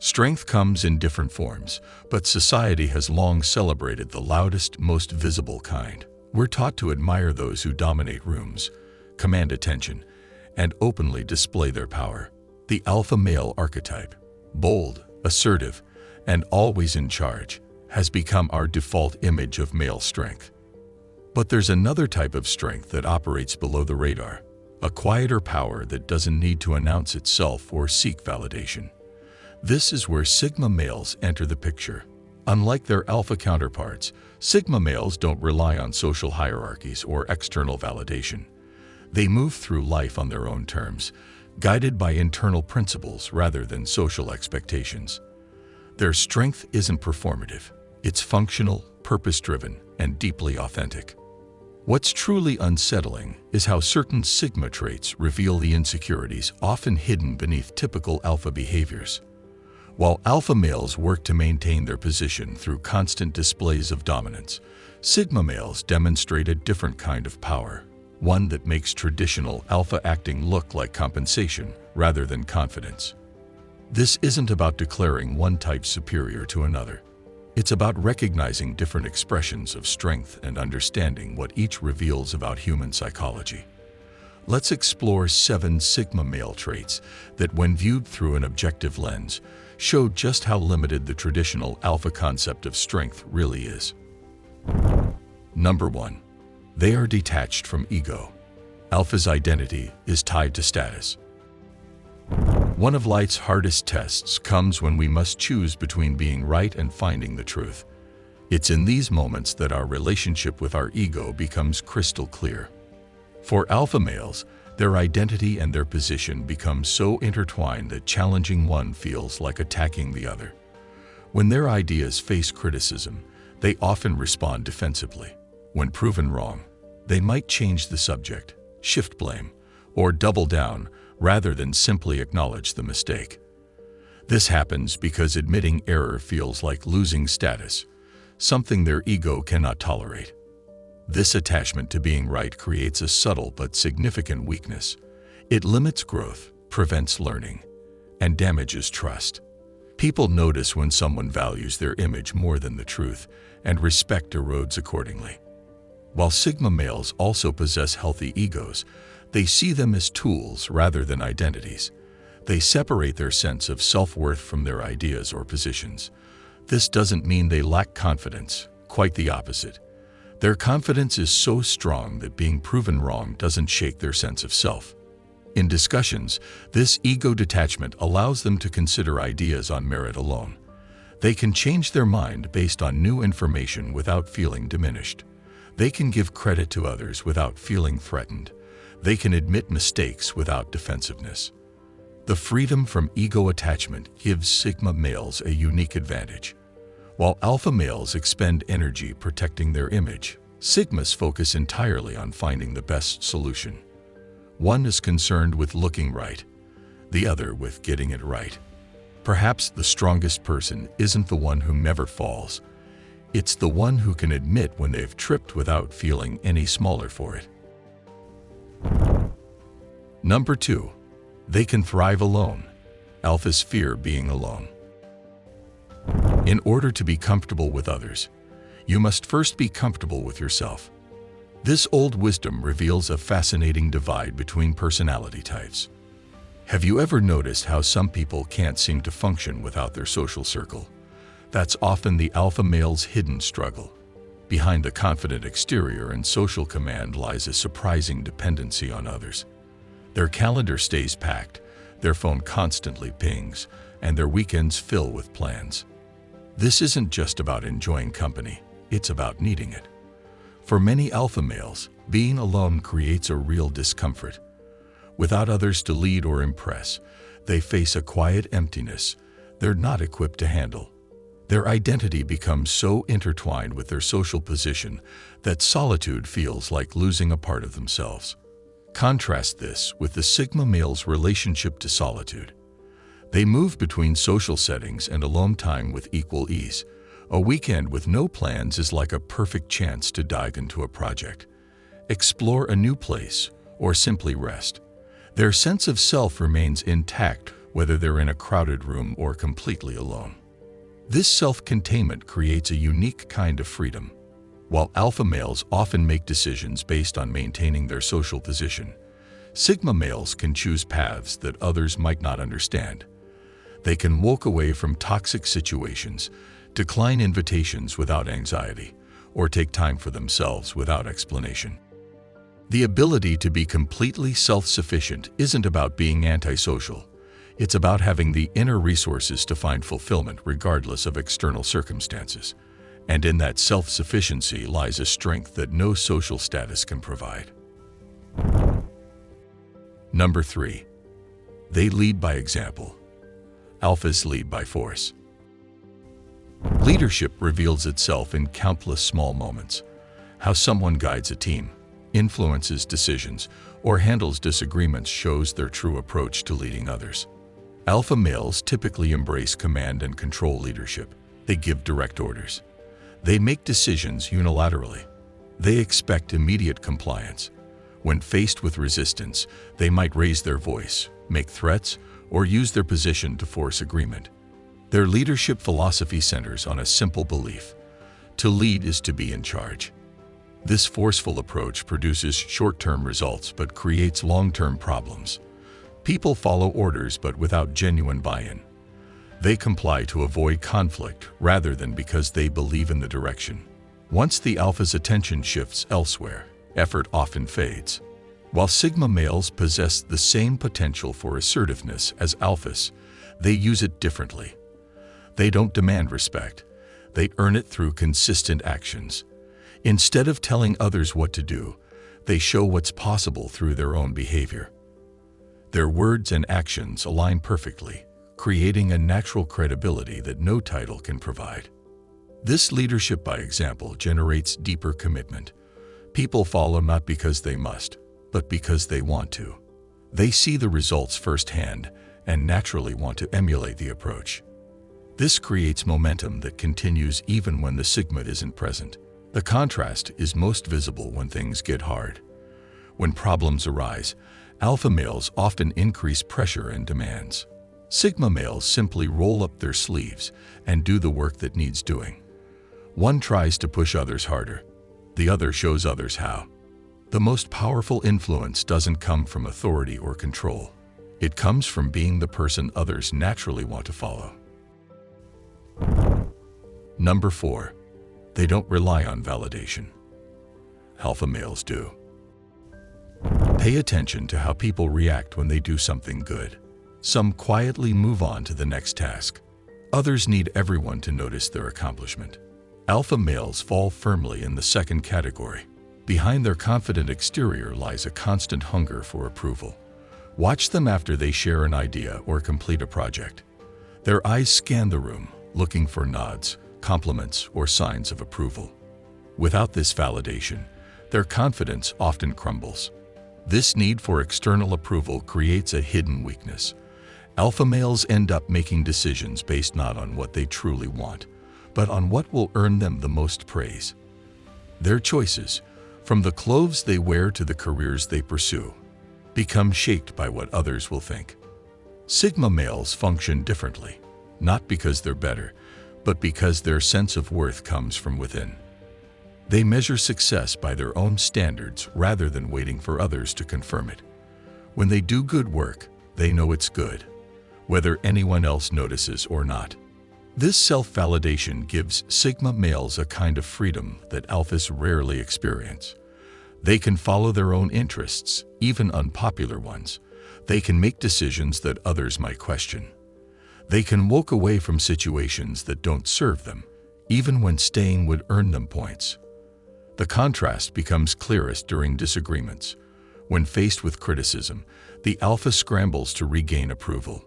Strength comes in different forms, but society has long celebrated the loudest, most visible kind. We're taught to admire those who dominate rooms, command attention, and openly display their power. The alpha male archetype, bold, assertive, and always in charge, has become our default image of male strength. But there's another type of strength that operates below the radar, a quieter power that doesn't need to announce itself or seek validation. This is where Sigma males enter the picture. Unlike their alpha counterparts, Sigma males don't rely on social hierarchies or external validation. They move through life on their own terms, guided by internal principles rather than social expectations. Their strength isn't performative. It's functional, purpose-driven, and deeply authentic. What's truly unsettling is how certain Sigma traits reveal the insecurities often hidden beneath typical alpha behaviors. While alpha males work to maintain their position through constant displays of dominance, Sigma males demonstrate a different kind of power, one that makes traditional alpha acting look like compensation rather than confidence. This isn't about declaring one type superior to another. It's about recognizing different expressions of strength and understanding what each reveals about human psychology. Let's explore 7 Sigma male traits that, when viewed through an objective lens, show just how limited the traditional alpha concept of strength really is. Number 1. They are detached from ego. Alpha's identity is tied to status. One of life's hardest tests comes when we must choose between being right and finding the truth. It's in these moments that our relationship with our ego becomes crystal clear. For alpha males, their identity and their position become so intertwined that challenging one feels like attacking the other. When their ideas face criticism, they often respond defensively. When proven wrong, they might change the subject, shift blame, or double down rather than simply acknowledge the mistake. This happens because admitting error feels like losing status, something their ego cannot tolerate. This attachment to being right creates a subtle but significant weakness. It limits growth, prevents learning, and damages trust. People notice when someone values their image more than the truth, and respect erodes accordingly. While Sigma males also possess healthy egos, they see them as tools rather than identities. They separate their sense of self-worth from their ideas or positions. This doesn't mean they lack confidence, quite the opposite. Their confidence is so strong that being proven wrong doesn't shake their sense of self. In discussions, this ego detachment allows them to consider ideas on merit alone. They can change their mind based on new information without feeling diminished. They can give credit to others without feeling threatened. They can admit mistakes without defensiveness. The freedom from ego attachment gives Sigma males a unique advantage. While alpha males expend energy protecting their image, Sigmas focus entirely on finding the best solution. One is concerned with looking right, the other with getting it right. Perhaps the strongest person isn't the one who never falls. It's the one who can admit when they've tripped without feeling any smaller for it. Number 2. They can thrive alone. Alphas fear being alone. In order to be comfortable with others, you must first be comfortable with yourself. This old wisdom reveals a fascinating divide between personality types. Have you ever noticed how some people can't seem to function without their social circle? That's often the alpha male's hidden struggle. Behind the confident exterior and social command lies a surprising dependency on others. Their calendar stays packed, their phone constantly pings, and their weekends fill with plans. This isn't just about enjoying company, it's about needing it. For many alpha males, being alone creates a real discomfort. Without others to lead or impress, they face a quiet emptiness they're not equipped to handle. Their identity becomes so intertwined with their social position that solitude feels like losing a part of themselves. Contrast this with the Sigma male's relationship to solitude. They move between social settings and alone time with equal ease. A weekend with no plans is like a perfect chance to dive into a project, explore a new place, or simply rest. Their sense of self remains intact whether they're in a crowded room or completely alone. This self-containment creates a unique kind of freedom. While alpha males often make decisions based on maintaining their social position, sigma males can choose paths that others might not understand. They can walk away from toxic situations, decline invitations without anxiety, or take time for themselves without explanation. The ability to be completely self-sufficient isn't about being antisocial. It's about having the inner resources to find fulfillment regardless of external circumstances. And in that self-sufficiency lies a strength that no social status can provide. Number 3. They lead by example. Alphas lead by force. Leadership reveals itself in countless small moments. How someone guides a team, influences decisions, or handles disagreements shows their true approach to leading others. Alpha males typically embrace command and control leadership. They give direct orders. They make decisions unilaterally. They expect immediate compliance. When faced with resistance, they might raise their voice, make threats, or use their position to force agreement. Their leadership philosophy centers on a simple belief: to lead is to be in charge. This forceful approach produces short-term results but creates long-term problems. People follow orders but without genuine buy-in. They comply to avoid conflict rather than because they believe in the direction. Once the alpha's attention shifts elsewhere, effort often fades. While sigma males possess the same potential for assertiveness as alphas, they use it differently. They don't demand respect. They earn it through consistent actions. Instead of telling others what to do, they show what's possible through their own behavior. Their words and actions align perfectly, creating a natural credibility that no title can provide. This leadership by example generates deeper commitment. People follow not because they must, but because they want to. They see the results firsthand and naturally want to emulate the approach. This creates momentum that continues even when the sigma isn't present. The contrast is most visible when things get hard. When problems arise, alpha males often increase pressure and demands. Sigma males simply roll up their sleeves and do the work that needs doing. One tries to push others harder. The other shows others how. The most powerful influence doesn't come from authority or control. It comes from being the person others naturally want to follow. Number 4. They don't rely on validation. Alpha males do. Pay attention to how people react when they do something good. Some quietly move on to the next task. Others need everyone to notice their accomplishment. Alpha males fall firmly in the second category. Behind their confident exterior lies a constant hunger for approval. Watch them after they share an idea or complete a project. Their eyes scan the room, looking for nods, compliments, or signs of approval. Without this validation, their confidence often crumbles. This need for external approval creates a hidden weakness. Alpha males end up making decisions based not on what they truly want, but on what will earn them the most praise. Their choices, from the clothes they wear to the careers they pursue, become shaped by what others will think. Sigma males function differently, not because they're better, but because their sense of worth comes from within. They measure success by their own standards rather than waiting for others to confirm it. When they do good work, they know it's good, whether anyone else notices or not. This self-validation gives sigma males a kind of freedom that alphas rarely experience. They can follow their own interests, even unpopular ones. They can make decisions that others might question. They can walk away from situations that don't serve them, even when staying would earn them points. The contrast becomes clearest during disagreements. When faced with criticism, the alpha scrambles to regain approval.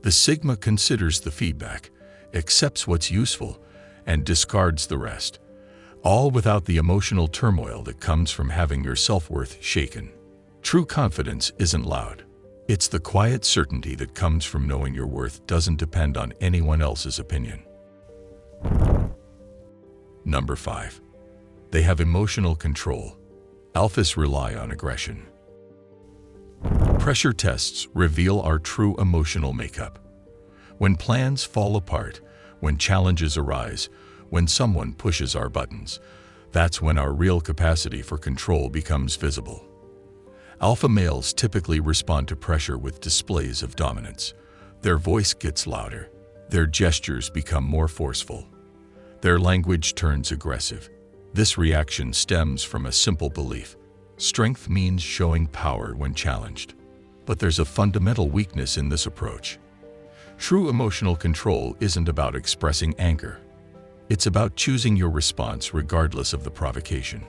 The sigma considers the feedback, accepts what's useful, and discards the rest, all without the emotional turmoil that comes from having your self-worth shaken. True confidence isn't loud. It's the quiet certainty that comes from knowing your worth doesn't depend on anyone else's opinion. Number 5. They have emotional control. Alphas rely on aggression. Pressure tests reveal our true emotional makeup. When plans fall apart, when challenges arise, when someone pushes our buttons, that's when our real capacity for control becomes visible. Alpha males typically respond to pressure with displays of dominance. Their voice gets louder. Their gestures become more forceful. Their language turns aggressive. This reaction stems from a simple belief. Strength means showing power when challenged. But there's a fundamental weakness in this approach. True emotional control isn't about expressing anger. It's about choosing your response regardless of the provocation.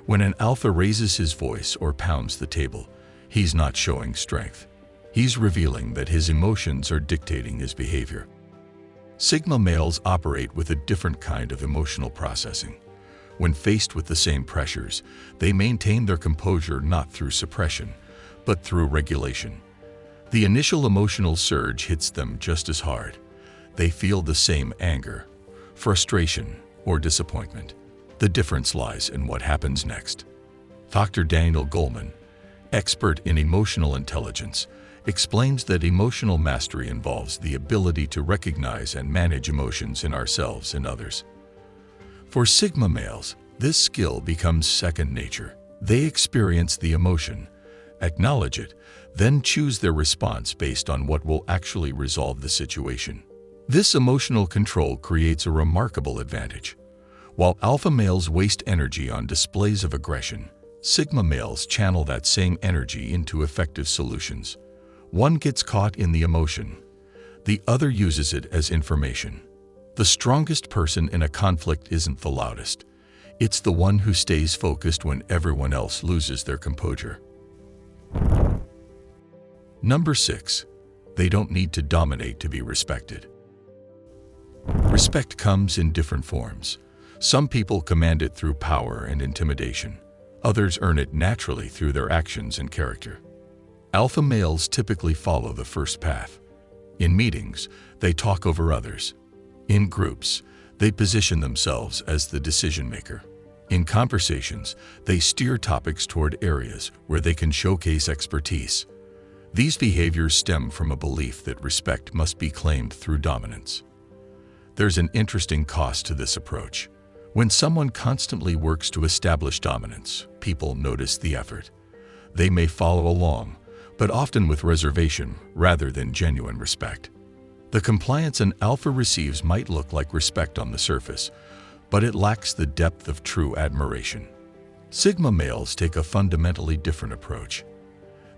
When an alpha raises his voice or pounds the table, he's not showing strength. He's revealing that his emotions are dictating his behavior. Sigma males operate with a different kind of emotional processing. When faced with the same pressures, they maintain their composure not through suppression, but through regulation. The initial emotional surge hits them just as hard. They feel the same anger, frustration, or disappointment. The difference lies in what happens next. Dr. Daniel Goleman, expert in emotional intelligence, explains that emotional mastery involves the ability to recognize and manage emotions in ourselves and others. For Sigma males, this skill becomes second nature. They experience the emotion, acknowledge it, then choose their response based on what will actually resolve the situation. This emotional control creates a remarkable advantage. While alpha males waste energy on displays of aggression, Sigma males channel that same energy into effective solutions. One gets caught in the emotion. The other uses it as information. The strongest person in a conflict isn't the loudest. It's the one who stays focused when everyone else loses their composure. Number 6. They don't need to dominate to be respected. Respect comes in different forms. Some people command it through power and intimidation. Others earn it naturally through their actions and character. Alpha males typically follow the first path. In meetings, they talk over others. In groups, they position themselves as the decision maker. In conversations, they steer topics toward areas where they can showcase expertise. These behaviors stem from a belief that respect must be claimed through dominance. There's an interesting cost to this approach. When someone constantly works to establish dominance, people notice the effort. They may follow along, but often with reservation rather than genuine respect. The compliance an alpha receives might look like respect on the surface, but it lacks the depth of true admiration. Sigma males take a fundamentally different approach.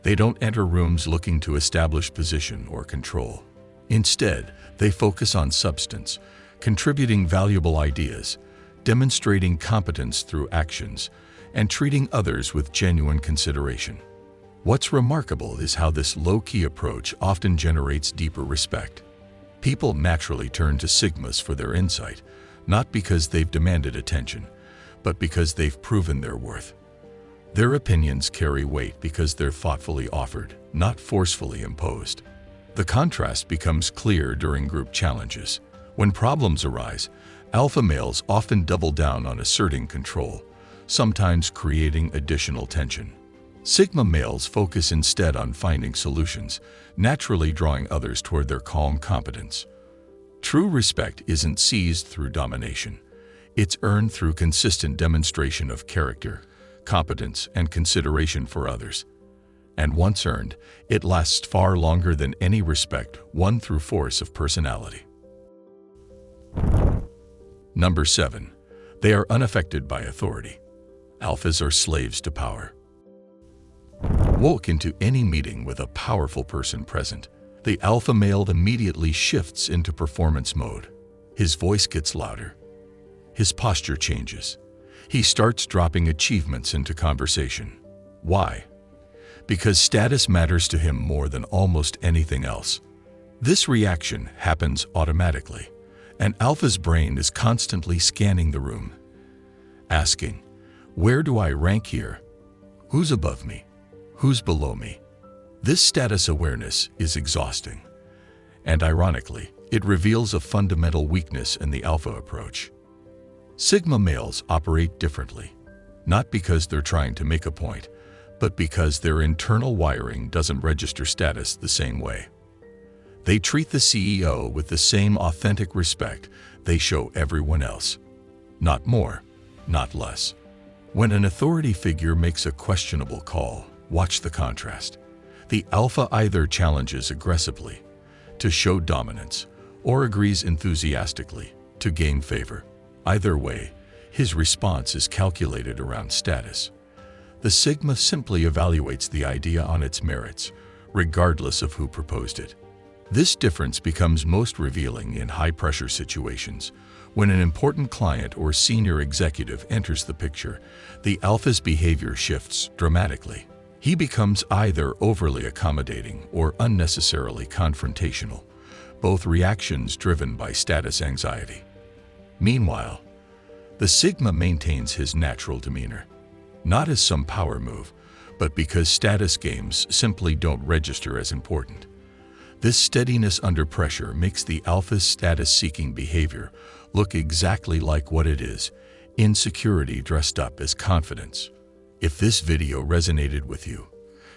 They don't enter rooms looking to establish position or control. Instead, they focus on substance, contributing valuable ideas, demonstrating competence through actions, and treating others with genuine consideration. What's remarkable is how this low-key approach often generates deeper respect. People naturally turn to Sigmas for their insight, not because they've demanded attention, but because they've proven their worth. Their opinions carry weight because they're thoughtfully offered, not forcefully imposed. The contrast becomes clear during group challenges. When problems arise, alpha males often double down on asserting control, sometimes creating additional tension. Sigma males focus instead on finding solutions, naturally drawing others toward their calm competence. True respect isn't seized through domination. It's earned through consistent demonstration of character, competence, and consideration for others. And once earned, it lasts far longer than any respect won through force of personality. Number 7. They are unaffected by authority. Alphas are slaves to power. Walk into any meeting with a powerful person present. The alpha male immediately shifts into performance mode. His voice gets louder. His posture changes. He starts dropping achievements into conversation. Why? Because status matters to him more than almost anything else. This reaction happens automatically. An alpha's brain is constantly scanning the room, asking, where do I rank here? Who's above me? Who's below me? This status awareness is exhausting. And ironically, it reveals a fundamental weakness in the alpha approach. Sigma males operate differently, not because they're trying to make a point, but because their internal wiring doesn't register status the same way. They treat the CEO with the same authentic respect they show everyone else. Not more, not less. When an authority figure makes a questionable call, watch the contrast. The alpha either challenges aggressively to show dominance or agrees enthusiastically to gain favor. Either way, his response is calculated around status. The sigma simply evaluates the idea on its merits, regardless of who proposed it. This difference becomes most revealing in high-pressure situations. When an important client or senior executive enters the picture, the alpha's behavior shifts dramatically. He becomes either overly accommodating or unnecessarily confrontational, both reactions driven by status anxiety. Meanwhile, the sigma maintains his natural demeanor, not as some power move, but because status games simply don't register as important. This steadiness under pressure makes the alpha's status-seeking behavior look exactly like what it is: insecurity dressed up as confidence. If this video resonated with you,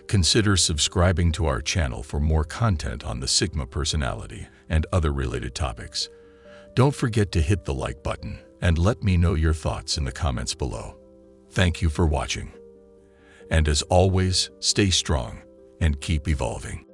consider subscribing to our channel for more content on the Sigma personality and other related topics. Don't forget to hit the like button and let me know your thoughts in the comments below. Thank you for watching. And as always, stay strong and keep evolving.